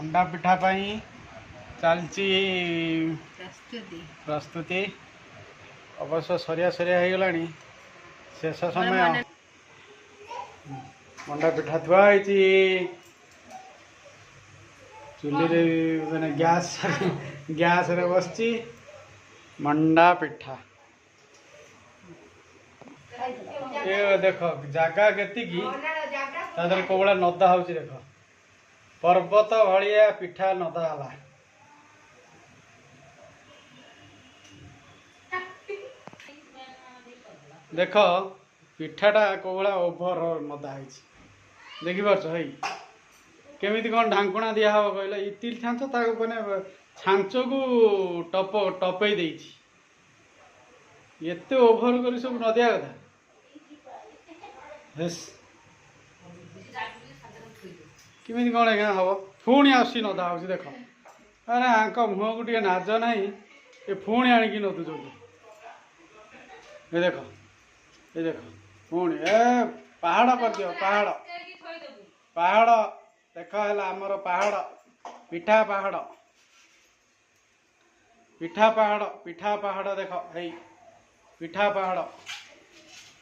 मंडा पिठा चलती प्रस्तुति अवश्य सरिया सरिया हो गला शेष समय मंडा पिठा थुआई चुली मैंने गैस रे बस मंडा पिठा ये देख जगह केती कौड़ा नदा हो देख पर्वत भाया पिठा नदा है देख पिठाटा कौड़ा ओभर नदा देखिपार है केमी कौन ढांकुणा दिया हम कहला इतिल छांच मैंने छांच को टपई एते ओभर कर सब नदिया कथा केमी कौन आज्ञा हम पुणी आसी नदा हो देख अरे आंक मुह को नाज ना ये पुणी आणिकी नदुच ये देख पुणी ए पहाड़ कर दियो पहाड़ देख है आमर पहाड़ पिठा पहाड़ देख है पिठा पहाड़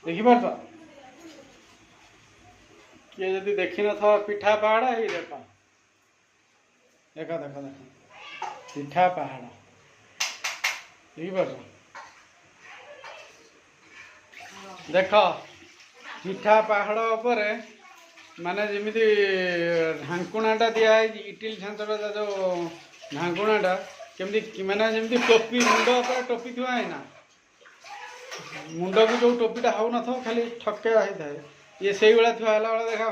देखिपार किए जदि देखी न था पिठा पहाड़ है देख देख देख देख पिठा पहाड़ देखिपार देख पिठा पहाड़ पर माने जमी ढांकुणाटा दिखाई इटिल छांचटा जो ढांकुणाटा केमती माने जमी टोपी मुंड पर टोपी थुआ है ना मुंड को जो टोपीटा हो न खाली ठके होता है ये से भाया थुआ है देखा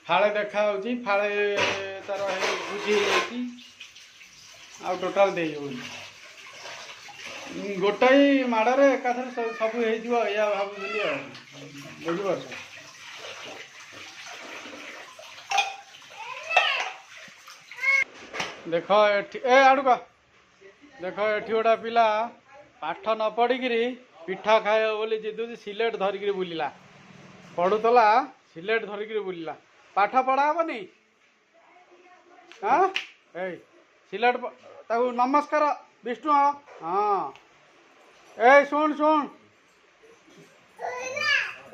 फाड़े देखा फाड़े तार बुझी आ टोटाल दे गोटाई माड़े एकाथर सब या भावी बुझीपार देख ए आड़ुका देख एठी गोटा पिला पाठ न पढ़ी पिठा खाए बोली जिदुची सिलेट धरिकी बुलिला पढ़ुला सिलेट धरिकी बुलिला पाठ पढ़ा हेनी हाँ ए सिलेट ताकू नमस्कार विष्णु हाँ ए शुण शुण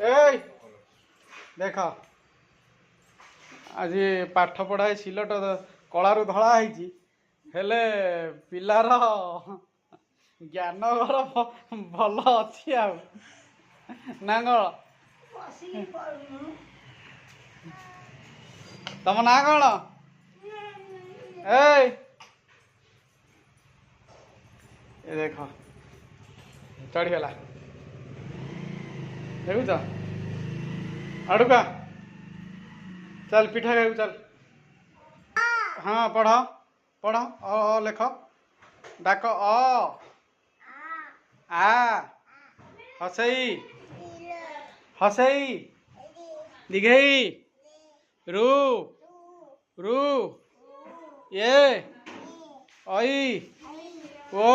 ए देख आज पाठ पढ़ाई सिलेट कलारू धड़ा हेले पिलार ज्ञान घर भल अच्छी ना तम ना कौन ए देख चढ़ीगला देखुच अड़ुका चल पिठा खाऊ चल हाँ पढ़ पढ़ लेख डाक आ हसई हसई दिघई रू रू ये आई ओ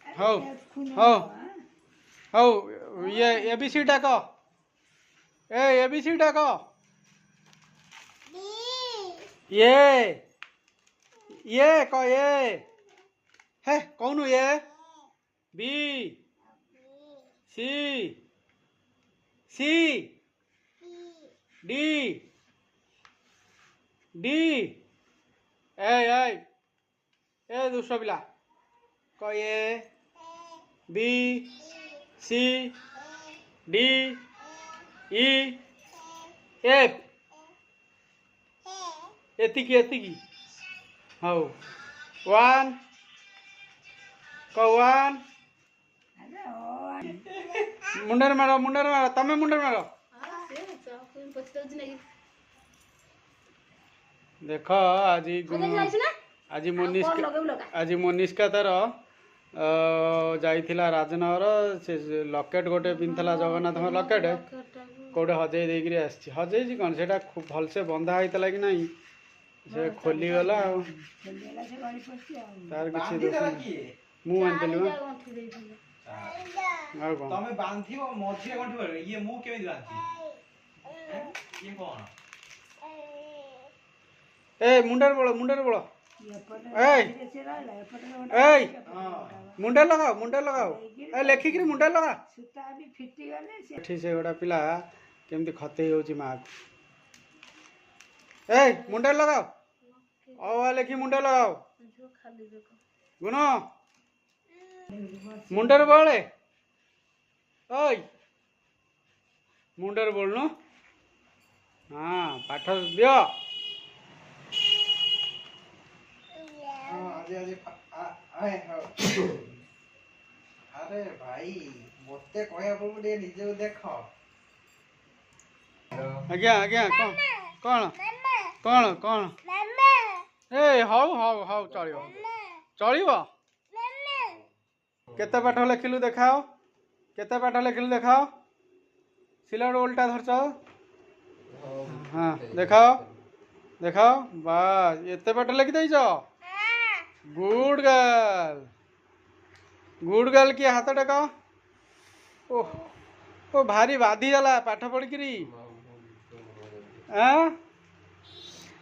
हो हो हो ये बी सी डाक ए बी सी डाक ये क ये है कौन ये B C C D D A दूसरा पिला क ये B C D E F एतिकी एतिकी हाँ वन वन मुंडर मारो तमें मुंडर मारो देख आज मोनिष्का तार जाइथिला राजनगर से लकेट गोटे पिंधला जगन्नाथ लकेट कौटे हजे देकर आसी हजे कौन से भलसे बंधा होता कि नहीं से खोली गला तार किसी मु आनतली तमे बांधियो मझिए गंठी ये मु केमी बांधी ये कौन ए मुंडर बोलो ए ए मुंडे लगाओ ए लेखिक मुंडे लगा ठीक से गोटा पिला केमती खते होची माँ ए मुंडे लगाओ ओ लेखी मुंडे लगाओ गुण मुंडर बोले ओय मुंडर बोलनु हाँ पाठ दियो अरे भाई मते कहया बोल दे निजे देख आज्ञा आज्ञा कौन कौन कौन ए हाउ चलियो चलियो केते पाठ लिखिलु देखाओ केते पाठ लिखिलु देखाओ सिलट उल्टा धरछ हाँ देखाओ देखाओ बस एते पाठ लिखि देइछ गुड गर्ल की हाथ टेक ओ भारी बाधी गला पाठ पढ़ी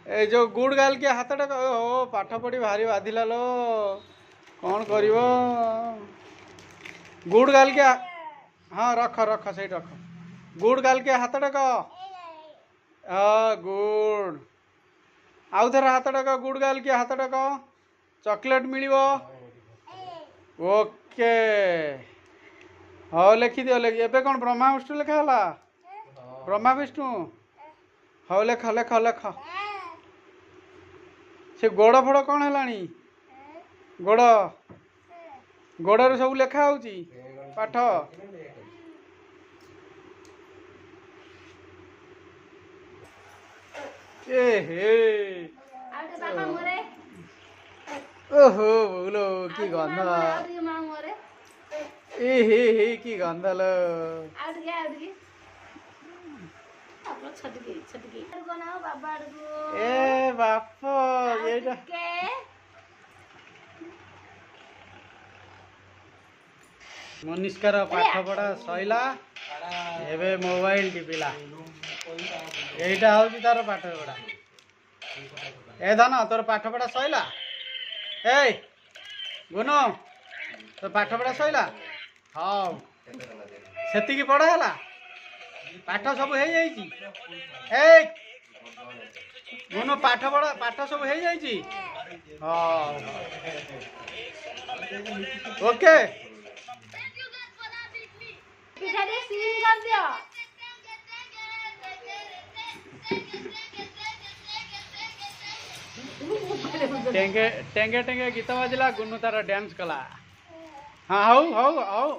ए जो गुड गर्ल की हाथ टेक ओ पाठ पढ़ी भारी बाधिला लो कौन करिवो गुड गर्ल के हाँ रख रख सही रख गुड गर्ल के हाथ टेक गुड आउ थर हाथ टेक गुड गर्ल के हाथ टेक चॉकलेट मिलिबो ओके हाँ लिखिदियो लिखि एबे कौन ब्रह्मा विष्णु लिखा है ब्रह्मा विष्णु हाँ लेख लेख लेख से गोड़ फोड़ कौन है गोड़ गोड़ सब लेखा होची पाठ ए हे ओहो बोलो की गंध ए हे की गंध लो ए बाप ये मनिष्कार पाठ पढ़ा सैला एबे मोबाइल टिपिला एटा हूँ तार पाठ पढ़ा ए धन तोर पाठ पढ़ा सैला ए गुनो तो पाठ पढ़ा सैला हाँ सेतिकी पढ़ा है पाठ सब हो जाइए ए गुनो पाठ पढ़ा पाठ सब हो जाइए हाँ ओके टेंगे टेंगे टेंगे गीत बाजिला गुन्नू तार डांस कला हाँ हाउ हाउ हाउ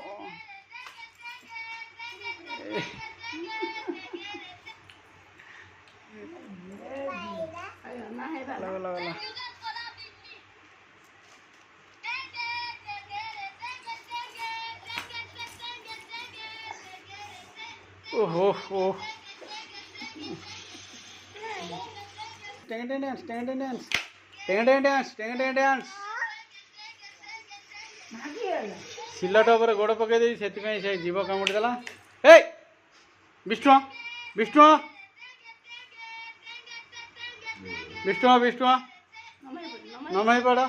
ओहो ओह टेंगे डांस टेंगे डांस टेंगे डांस टेंगे डांस सिलट उपर गोड़ पकई दे से जीव कामुड़ी देला ए विष्णु विष्णु विष्णु विष्णु नमः पड़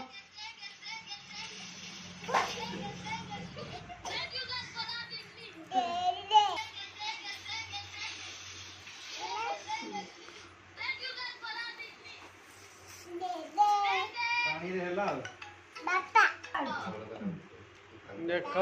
देख